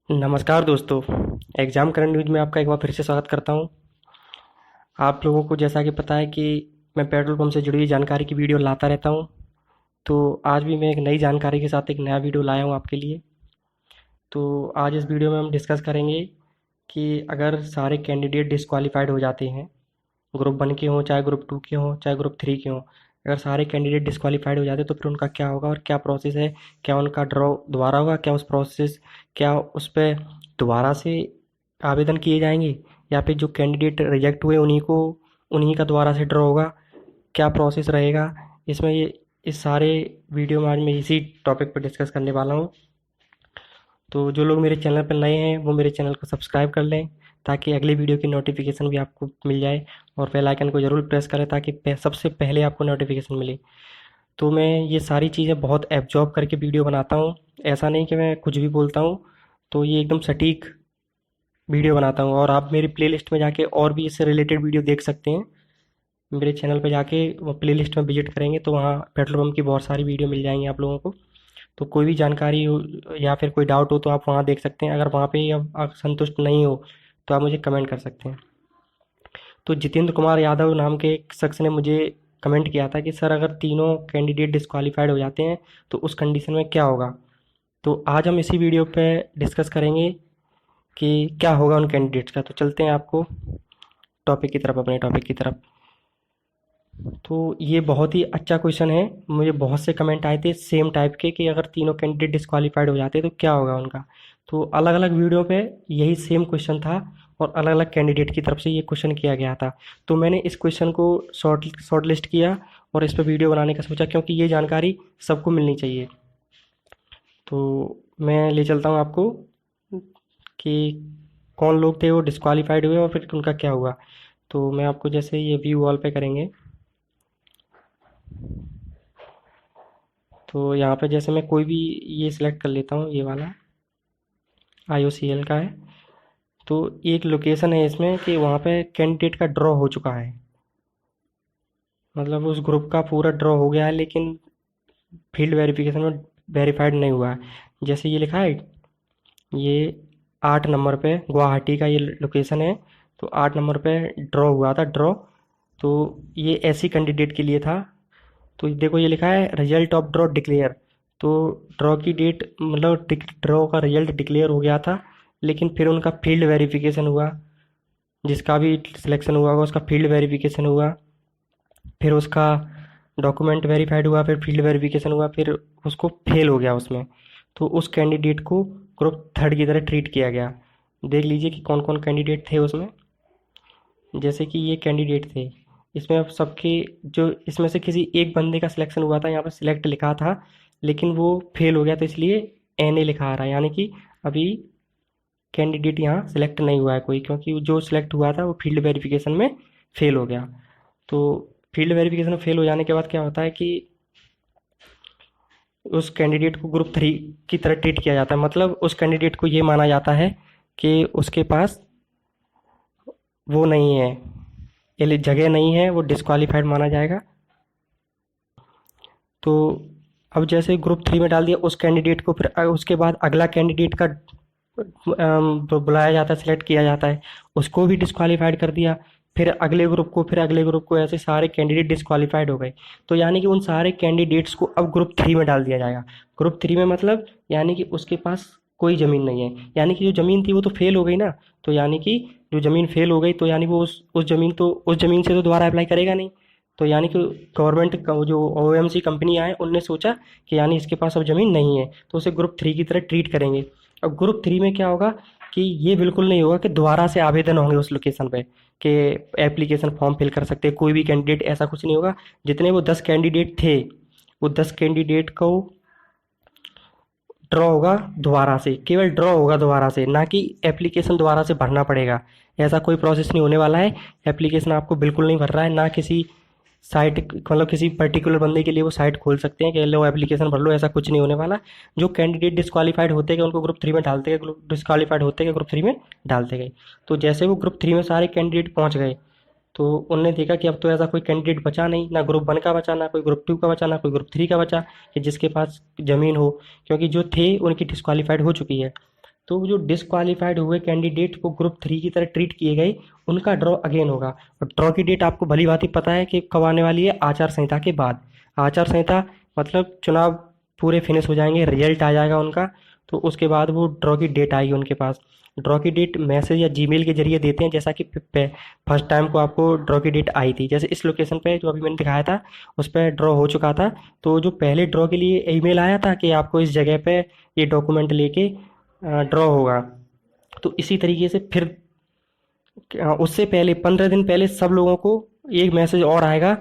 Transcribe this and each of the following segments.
नमस्कार दोस्तों। Exam current news में आपका एक बार फिर से स्वागत करता हूँ। आप लोगों को जैसा कि पता है कि मैं पेट्रोल पंप से जुड़ी हुई जानकारी की वीडियो लाता रहता हूँ। तो आज भी मैं एक नई जानकारी के साथ एक नया वीडियो लाया हूँ आपके लिए। तो आज इस वीडियो में हम डिस्कस करेंगे कि अगर सारे कैंडिडेट डिस्क्वालीफाइड हो जाते हैं, ग्रुप 1 के हों, चाहे ग्रुप 2 के हों, चाहे ग्रुप 3 के हों, अगर सारे कैंडिडेट डिस्क्वालीफाइड हो जाते हैं तो फिर उनका क्या होगा और क्या प्रोसेस है? क्या उनका ड्रॉ दोबारा होगा? क्या उस पे दोबारा से आवेदन किए जाएँगे? या फिर जो कैंडिडेट रिजेक्ट हुए उन्हीं का दोबारा से ड्रॉ होगा? क्या प्रोसेस रहेगा? इसमें ये इस सारे वीडियो में आज मैं इसी टॉपिक पर डिस्कस करने वाला हूँ। तो जो लोग मेरे चैनल पर नए हैं वो मेरे चैनल को सब्सक्राइब कर लें ताकि अगली वीडियो की नोटिफिकेशन भी आपको मिल जाए, और बेल आइकन को ज़रूर प्रेस करें ताकि सबसे पहले आपको नोटिफिकेशन मिले। तो मैं ये सारी चीज़ें बहुत एब्जॉर्ब करके वीडियो बनाता हूँ। ऐसा नहीं कि मैं कुछ भी बोलता हूँ, तो ये एकदम सटीक वीडियो बनाता हूँ। और आप मेरी प्लेलिस्ट में जाके और भी इससे रिलेटेड वीडियो देख सकते हैं। मेरे चैनल पे जाके वो प्लेलिस्ट में विजिट करेंगे तो वहाँ पेट्रोल पंप की बहुत सारी वीडियो मिल जाएंगी आप लोगों को। तो कोई भी जानकारी हो या फिर कोई डाउट हो तो आप वहाँ देख सकते हैं। अगर वहाँ पे अब आप संतुष्ट नहीं हो तो आप मुझे कमेंट कर सकते हैं। तो जितेंद्र कुमार यादव नाम के एक शख्स ने मुझे कमेंट किया था कि सर, अगर तीनों कैंडिडेट डिस्क्वालीफाइड हो जाते हैं तो उस कंडीशन में क्या होगा? तो आज हम इसी वीडियो पे डिस्कस करेंगे कि क्या होगा उन कैंडिडेट्स का। तो चलते हैं आपको अपने टॉपिक की तरफ। तो ये बहुत ही अच्छा क्वेश्चन है। मुझे बहुत से कमेंट आए थे सेम टाइप के कि अगर तीनों कैंडिडेट डिस्क्वालीफाइड हो जाते तो क्या होगा उनका। तो अलग अलग वीडियो पे यही सेम क्वेश्चन था और अलग अलग कैंडिडेट की तरफ से ये क्वेश्चन किया गया था। तो मैंने इस क्वेश्चन को शॉर्ट लिस्ट किया और इस पर वीडियो बनाने का सोचा, क्योंकि ये जानकारी सबको मिलनी चाहिए। तो मैं ले चलता हूँ आपको कि कौन लोग थे वो डिस्क्वालीफाइड हुए और फिर उनका क्या हुआ। तो मैं आपको जैसे ये व्यू वॉल पे करेंगे तो यहाँ पे जैसे मैं कोई भी ये सिलेक्ट कर लेता हूँ, ये वाला IOCL का है। तो एक लोकेशन है इसमें कि वहाँ पे कैंडिडेट का ड्रॉ हो चुका है, मतलब उस ग्रुप का पूरा ड्रॉ हो गया है, लेकिन फील्ड वेरिफिकेशन में वेरीफाइड नहीं हुआ है। जैसे ये लिखा है, ये 8 नंबर पे गुवाहाटी का ये लोकेशन है। तो 8 नंबर पे ड्रॉ हुआ था ड्रॉ। तो ये ऐसी कैंडिडेट के लिए था। तो देखो ये लिखा है रिजल्ट ऑफ ड्रॉ डिक्लेयर। तो ड्रॉ की डेट मतलब ड्रॉ का रिजल्ट डिक्लेयर हो गया था, लेकिन फिर उनका फील्ड वेरिफिकेशन हुआ। जिसका भी सिलेक्शन हुआ होगा उसका फील्ड वेरिफिकेशन हुआ, फिर उसका डॉक्यूमेंट वेरीफाइड हुआ, फिर फील्ड वेरिफिकेशन हुआ, फिर उसको फेल हो गया उसमें। तो उस कैंडिडेट को ग्रुप 3 की तरह ट्रीट किया गया। देख लीजिए कि कौन कौन कैंडिडेट थे उसमें। जैसे कि ये कैंडिडेट थे, इसमें अब सबके जो इसमें से किसी एक बंदे का सिलेक्शन हुआ था, यहाँ पर सिलेक्ट लिखा था लेकिन वो फेल हो गया, तो इसलिए NA लिखा आ रहा है, यानी कि अभी कैंडिडेट यहाँ सिलेक्ट नहीं हुआ है कोई, क्योंकि जो सिलेक्ट हुआ था वो फील्ड वेरिफिकेशन में फेल हो गया। तो फील्ड वेरिफिकेशन में फेल हो जाने के बाद क्या होता है कि उस कैंडिडेट को ग्रुप 3 की तरह ट्रीट किया जाता है। मतलब उस कैंडिडेट को ये माना जाता है कि उसके पास वो नहीं है, जगह नहीं है, वो डिस्क्वालीफाइड माना जाएगा। तो अब जैसे ग्रुप 3 में डाल दिया उस कैंडिडेट को, फिर उसके बाद अगला कैंडिडेट का बुलाया जाता है, सिलेक्ट किया जाता है, उसको भी डिस्क्वालीफाइड कर दिया। फिर अगले ग्रुप को, ऐसे सारे कैंडिडेट डिस्क्वालीफाइड हो गए। तो यानी कि उन सारे कैंडिडेट्स को अब ग्रुप 3 में डाल दिया जाएगा। ग्रुप 3 में मतलब यानी कि उसके पास कोई ज़मीन नहीं है, यानी कि जो ज़मीन थी वो तो फेल हो गई ना। तो यानी कि जो ज़मीन फेल हो गई तो यानी वो उस ज़मीन से तो दोबारा अप्लाई करेगा नहीं। तो यानी कि गवर्नमेंट का जो OMC कंपनियाँ हैं उनने सोचा कि यानी इसके पास अब ज़मीन नहीं है, तो उसे ग्रुप 3 की तरह ट्रीट करेंगे। अब ग्रुप 3 में क्या होगा कि ये बिल्कुल नहीं होगा कि दोबारा से आवेदन होंगे उस लोकेशन पे कि एप्लीकेशन फॉर्म फिल कर सकते हैं कोई भी कैंडिडेट, ऐसा कुछ नहीं होगा। जितने वो 10 कैंडिडेट थे, वो 10 कैंडिडेट को ड्रॉ होगा दोबारा से, केवल ड्रॉ होगा दोबारा से, ना कि एप्लीकेशन दोबारा से भरना पड़ेगा। ऐसा कोई प्रोसेस नहीं होने वाला है। एप्लीकेशन आपको बिल्कुल नहीं भर रहा है, ना किसी साइट मतलब किसी पर्टिकुलर बंदे के लिए वो साइट खोल सकते हैं कि लो एप्लीकेशन भर लो, ऐसा कुछ नहीं होने वाला। जो कैंडिडेट डिस्क्वालीफाइड होते गए उनको ग्रुप 3 में डालते गए, ग्रुप डिस्क्वालीफाइड होते गए ग्रुप 3 में डालते गए। तो जैसे वो ग्रुप 3 में सारे कैंडिडेट पहुंच गए तो उनने देखा कि अब तो ऐसा कोई कैंडिडेट बचा नहीं, ना ग्रुप 1 का बचा, ना कोई ग्रुप 2 का बचा, ना कोई ग्रुप 3 का बचा कि जिसके पास ज़मीन हो, क्योंकि जो थे उनकी डिस्क्वालीफाइड हो चुकी है। तो जो डिसक्वालीफाइड हुए कैंडिडेट वो ग्रुप 3 की तरह ट्रीट किए गए, उनका ड्रॉ अगेन होगा। और ड्रॉ की डेट आपको भली भांति पता है कि कब आने वाली है, आचार संहिता के बाद। आचार संहिता मतलब चुनाव पूरे फिनिश हो जाएंगे, रिजल्ट आ जाएगा उनका, तो उसके बाद वो ड्रॉ की डेट आएगी उनके पास। ड्रॉ की डेट मैसेज या जीमेल के जरिए देते हैं, जैसा कि फर्स्ट टाइम को आपको ड्रॉ की डेट आई थी, जैसे इस लोकेशन पे जो अभी मैंने दिखाया था उस पर ड्रॉ हो चुका था। तो जो पहले ड्रॉ के लिए ईमेल आया था कि आपको इस जगह पे ये डॉक्यूमेंट लेके ड्रॉ होगा, तो इसी तरीके से फिर उससे पहले 15 दिन पहले सब लोगों को एक मैसेज और आएगा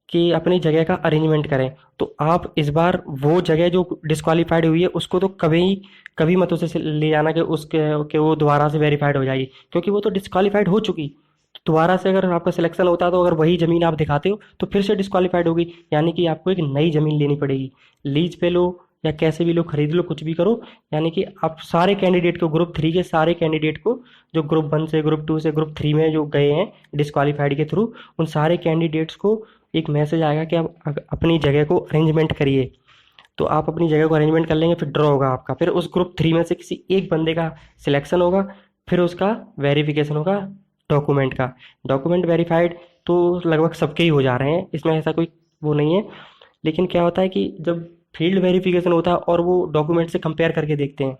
कि अपनी जगह का अरेंजमेंट करें। तो आप इस बार वो जगह जो डिस्क्वालीफाइड हुई है उसको तो कभी मत उसे ले जाना कि उसके कि वो दोबारा से वेरीफाइड हो जाएगी, क्योंकि वो तो डिस्क्वालीफाइड हो चुकी। तो दोबारा से अगर आपका सिलेक्शन होता है तो अगर वही ज़मीन आप दिखाते हो तो फिर से डिस्क्वालीफाइड होगी, यानी कि आपको एक नई ज़मीन लेनी पड़ेगी। लीज पे लो या कैसे भी लो, खरीद लो, कुछ भी करो, यानी कि आप सारे कैंडिडेट को, ग्रुप 3 के सारे कैंडिडेट को, जो ग्रुप 1 से ग्रुप 2 से ग्रुप 3 में जो गए हैं डिस्क्वालीफाइड के थ्रू, उन सारे कैंडिडेट्स को एक मैसेज आएगा कि आप अपनी जगह को अरेंजमेंट करिए। तो आप अपनी जगह को अरेंजमेंट कर लेंगे, फिर ड्रॉ होगा आपका, फिर उस ग्रुप 3 में से किसी एक बंदे का सिलेक्शन होगा, फिर उसका वेरिफिकेशन होगा डॉक्यूमेंट का। डॉक्यूमेंट वेरीफाइड तो लगभग सबके ही हो जा रहे हैं, इसमें ऐसा कोई वो नहीं है। लेकिन क्या होता है कि जब फील्ड वेरिफिकेशन होता है और वो डॉक्यूमेंट से कंपेयर करके देखते हैं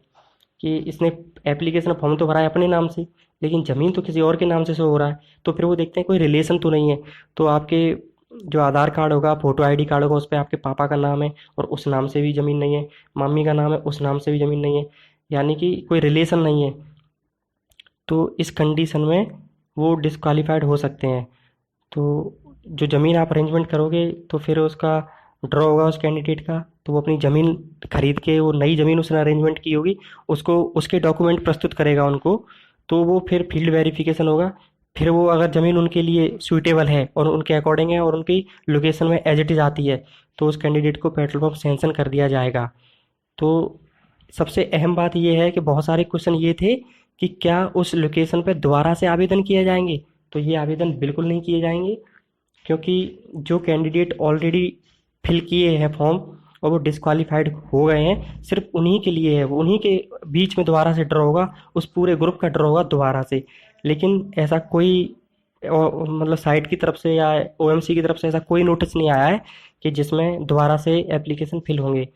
कि इसने एप्लीकेशन फॉर्म तो भरा है अपने नाम से, लेकिन ज़मीन तो किसी और के नाम से शो हो रहा है, तो फिर वो देखते हैं कोई रिलेशन तो नहीं है। तो आपके जो आधार कार्ड होगा, फोटो आईडी कार्ड होगा, उस पे आपके पापा का नाम है और उस नाम से भी ज़मीन नहीं है, मम्मी का नाम है उस नाम से भी ज़मीन नहीं है, यानी कि कोई रिलेशन नहीं है। तो इस कंडीशन में वो डिस्क्वालीफाइड हो सकते हैं। तो जो ज़मीन आप अरेंजमेंट करोगे तो फिर उसका ड्रॉ होगा उस कैंडिडेट का, तो वो अपनी ज़मीन खरीद के, वो नई ज़मीन उसने अरेंजमेंट की होगी, उसको उसके डॉक्यूमेंट प्रस्तुत करेगा उनको, तो वो फिर फील्ड वेरिफिकेशन होगा। फिर वो अगर ज़मीन उनके लिए सूटेबल है और उनके अकॉर्डिंग है और उनकी लोकेशन में एज इट इज़ आती है, तो उस कैंडिडेट को पेट्रोल पंप सैंक्शन कर दिया जाएगा। तो सबसे अहम बात ये है कि बहुत सारे क्वेश्चन ये थे कि क्या उस लोकेशन पर दोबारा से आवेदन किए जाएंगे, तो ये आवेदन बिल्कुल नहीं किए जाएंगे, क्योंकि जो कैंडिडेट ऑलरेडी फिल किए हैं फॉर्म और वो डिस्क्वालीफाइड हो गए हैं, सिर्फ उन्हीं के लिए है, वो उन्हीं के बीच में दोबारा से ड्रॉ होगा, उस पूरे ग्रुप का ड्रॉ होगा दोबारा से। लेकिन ऐसा कोई मतलब साइट की तरफ से या ओएमसी की तरफ से ऐसा कोई नोटिस नहीं आया है कि जिसमें दोबारा से एप्लीकेशन फिल होंगे।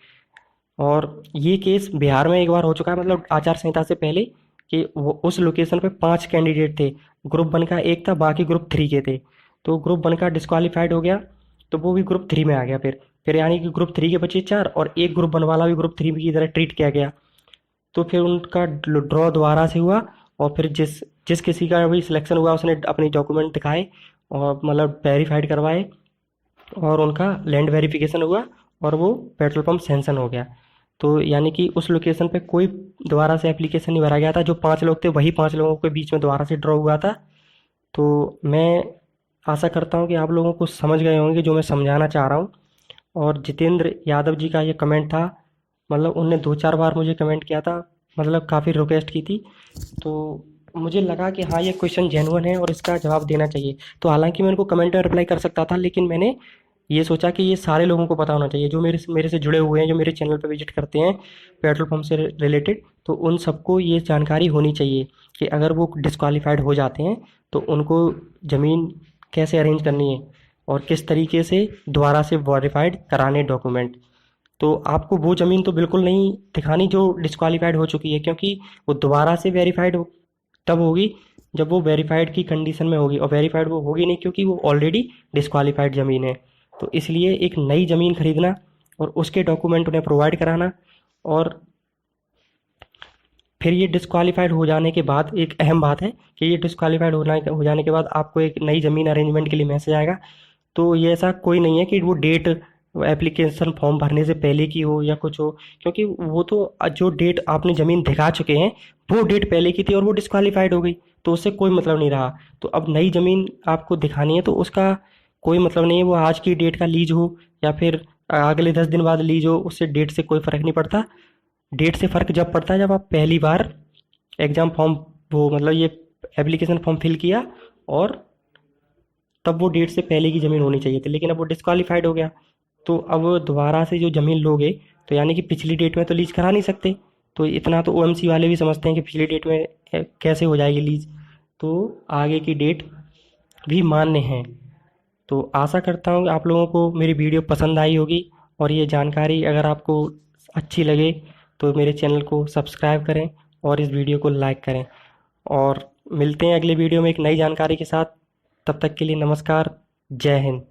और ये केस बिहार में एक बार हो चुका है, मतलब आचार संहिता से पहले, कि वो उस लोकेशन पे 5 कैंडिडेट थे, ग्रुप 1 का एक था, बाकी ग्रुप 3 के थे। तो ग्रुप 1 का डिस्क्वालीफाइड हो गया, तो वो भी ग्रुप 3 में आ गया। फिर यानी कि ग्रुप 3 के बचे 4 और एक ग्रुप 1 वाला भी ग्रुप 3 की तरह ट्रीट किया गया। तो फिर उनका ड्रॉ दोबारा से हुआ, और फिर जिस जिस किसी का भी सिलेक्शन हुआ उसने अपने डॉक्यूमेंट दिखाए और मतलब वेरीफाइड करवाए, और उनका लैंड वेरिफिकेशन हुआ और वो पेट्रोल पंप सैंक्शन हो गया। तो यानी कि उस लोकेशन पे कोई दोबारा से एप्लीकेशन नहीं भरा गया था, जो 5 लोग थे वही 5 लोगों के बीच में दोबारा से ड्रॉ हुआ था। तो मैं आशा करता हूँ कि आप लोगों को समझ गए होंगे जो मैं समझाना चाह रहा हूँ। और जितेंद्र यादव जी का ये कमेंट था, मतलब उनने 2-4 बार मुझे कमेंट किया था, मतलब काफ़ी रिक्वेस्ट की थी, तो मुझे लगा कि हाँ ये क्वेश्चन जेन्युइन है और इसका जवाब देना चाहिए। तो हालांकि मैं उनको कमेंट में रिप्लाई कर सकता था, लेकिन मैंने ये सोचा कि ये सारे लोगों को पता होना चाहिए जो मेरे से जुड़े हुए हैं, जो मेरे चैनल पर विजिट करते हैं पेट्रोल पंप से रिलेटेड, तो उन सबको ये जानकारी होनी चाहिए कि अगर वो डिस्क्वालीफाइड हो जाते हैं तो उनको ज़मीन कैसे अरेंज करनी है और किस तरीके से दोबारा से वेरीफाइड कराने डॉक्यूमेंट। तो आपको वो ज़मीन तो बिल्कुल नहीं दिखानी जो डिस्क्वालीफाइड हो चुकी है, क्योंकि वो दोबारा से वेरीफाइड तब होगी जब वो वेरीफाइड की कंडीशन में होगी, और वेरीफाइड वो होगी नहीं क्योंकि वो ऑलरेडी डिस्क्वालीफाइड ज़मीन है। तो इसलिए एक नई ज़मीन खरीदना और उसके डॉक्यूमेंट उन्हें प्रोवाइड कराना, और फिर ये डिस्क्वालीफाइड हो जाने के बाद एक अहम बात है कि ये डिस्क्वालीफाइड हो जाने के बाद आपको एक नई ज़मीन अरेंजमेंट के लिए मैसेज आएगा। तो ये ऐसा कोई नहीं है कि वो डेट एप्लीकेशन फॉर्म भरने से पहले की हो या कुछ हो, क्योंकि वो तो जो डेट आपने ज़मीन दिखा चुके हैं वो डेट पहले की थी और वो डिस्क्वालीफाइड हो गई, तो उससे कोई मतलब नहीं रहा। तो अब नई ज़मीन आपको दिखानी है तो उसका कोई मतलब नहीं है, वो आज की डेट का लीज हो या फिर अगले 10 दिन बाद लीज हो, उससे डेट से कोई फ़र्क नहीं पड़ता। डेट से फ़र्क जब पड़ता है जब आप पहली बार एग्ज़ाम फॉर्म, वो मतलब ये एप्लीकेशन फॉर्म फिल किया, और तब वो डेट से पहले की ज़मीन होनी चाहिए थी, लेकिन अब वो डिस्क्वालीफाइड हो गया। तो अब दोबारा से जो ज़मीन लोगे तो यानी कि पिछली डेट में तो लीज करा नहीं सकते, तो इतना तो ओएमसी वाले भी समझते हैं कि पिछली डेट में कैसे हो जाएगी लीज, तो आगे की डेट भी मान्य है। तो आशा करता हूँ कि आप लोगों को मेरी वीडियो पसंद आई होगी, और ये जानकारी अगर आपको अच्छी लगे तो मेरे चैनल को सब्सक्राइब करें और इस वीडियो को लाइक करें। और मिलते हैं अगले वीडियो में एक नई जानकारी के साथ। तब तक के लिए नमस्कार। जय हिंद।